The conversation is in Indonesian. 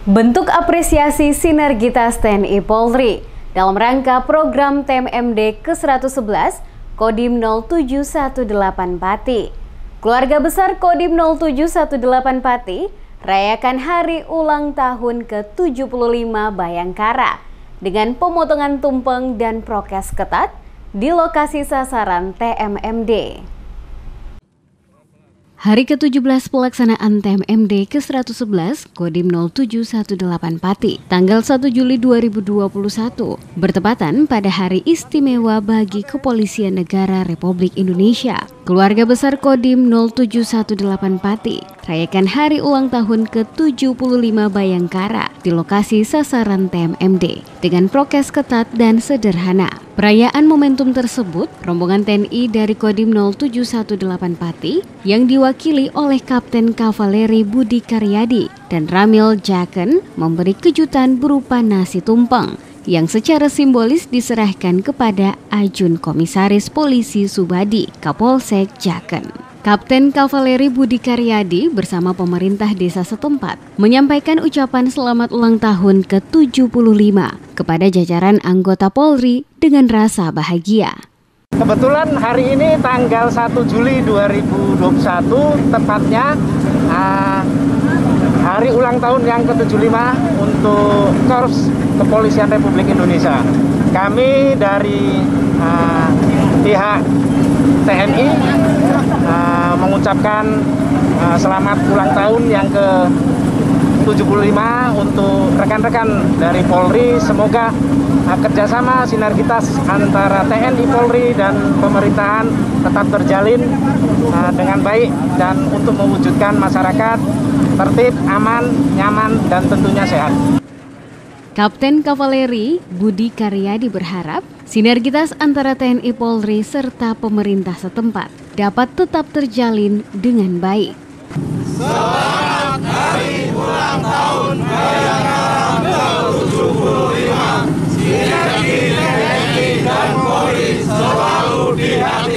Bentuk apresiasi sinergitas TNI Polri dalam rangka program TMMD ke-111 Kodim 0718 Pati. Keluarga besar Kodim 0718 Pati rayakan hari ulang tahun ke-75 Bayangkara dengan pemotongan tumpeng dan prokes ketat di lokasi sasaran TMMD. Hari ke-17 pelaksanaan TMMD ke-111 Kodim 0718 Pati, tanggal 1 Juli 2021, bertepatan pada Hari Istimewa bagi Kepolisian Negara Republik Indonesia. Keluarga besar Kodim 0718 Pati rayakan hari ulang tahun ke-75 Bayangkara di lokasi sasaran TMMD dengan prokes ketat dan sederhana. Perayaan momentum tersebut, rombongan TNI dari Kodim 0718 Pati yang diwakili oleh Kapten Kavaleri Budi Karyadi dan Ramil Jaken memberi kejutan berupa nasi tumpeng yang secara simbolis diserahkan kepada Ajun Komisaris Polisi Subadi, Kapolsek Jaken. Kapten Kavaleri Budi Karyadi bersama pemerintah desa setempat menyampaikan ucapan selamat ulang tahun ke-75 kepada jajaran anggota Polri dengan rasa bahagia. Kebetulan hari ini tanggal 1 Juli 2021 tepatnya hari ulang tahun yang ke-75 untuk Korps Kepolisian Republik Indonesia. Kami dari pihak TNI mengucapkan selamat ulang tahun yang ke-75 untuk rekan-rekan dari Polri. Semoga kerjasama sinergitas antara TNI Polri dan pemerintahan tetap terjalin dengan baik dan untuk mewujudkan masyarakat tertib, aman, nyaman, dan tentunya sehat. Kapten Kavaleri Budi Karyadi berharap sinergitas antara TNI Polri serta pemerintah setempat dapat tetap terjalin dengan baik. Selamat hari ulang tahun Bayangkara ke-75. Sinergi TNI dan Polri selalu di hati.